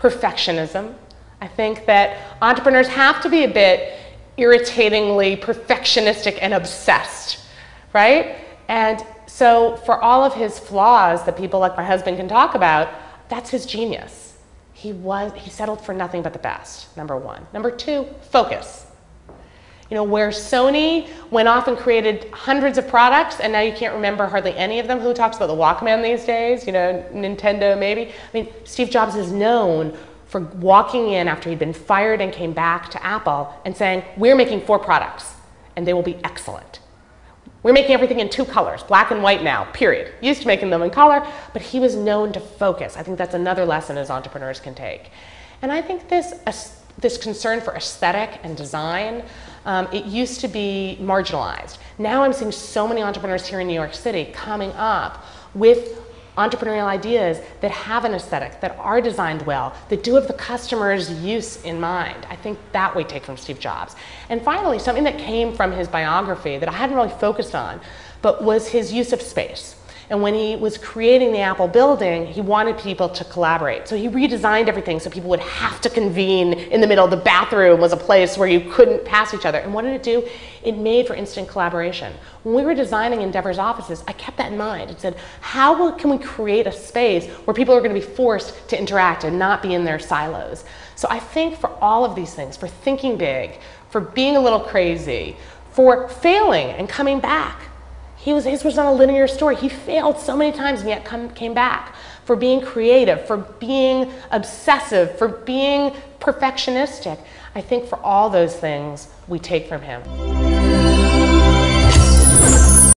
perfectionism. I think that entrepreneurs have to be a bit irritatingly perfectionistic and obsessed, right? And so for all of his flaws that people like my husband can talk about, that's his genius. He settled for nothing but the best, number one. Number two, focus. You know, where Sony went off and created hundreds of products and now you can't remember hardly any of them. Who talks about the Walkman these days? You know, Nintendo maybe. I mean, Steve Jobs is known for walking in after he'd been fired and came back to Apple and saying, we're making 4 products and they will be excellent. We're making everything in 2 colors, black and white now, period. Used to making them in color, but he was known to focus. I think that's another lesson as entrepreneurs can take. And I think this concern for aesthetic and design, it used to be marginalized. Now I'm seeing so many entrepreneurs here in New York City coming up with entrepreneurial ideas that have an aesthetic, that are designed well, that do have the customer's use in mind. I think that we take from Steve Jobs. And finally, something that came from his biography that I hadn't really focused on, but was his use of space. And when he was creating the Apple building, he wanted people to collaborate. So he redesigned everything so people would have to convene in the middle. The bathroom was a place where you couldn't pass each other. And what did it do? It made for instant collaboration. When we were designing Endeavor's offices, I kept that in mind. It said, how can we create a space where people are going to be forced to interact and not be in their silos? So I think for all of these things, for thinking big, for being a little crazy, for failing and coming back, his was not a linear story. He failed so many times and yet came back. For being creative, for being obsessive, for being perfectionistic. I think for all those things, we take from him.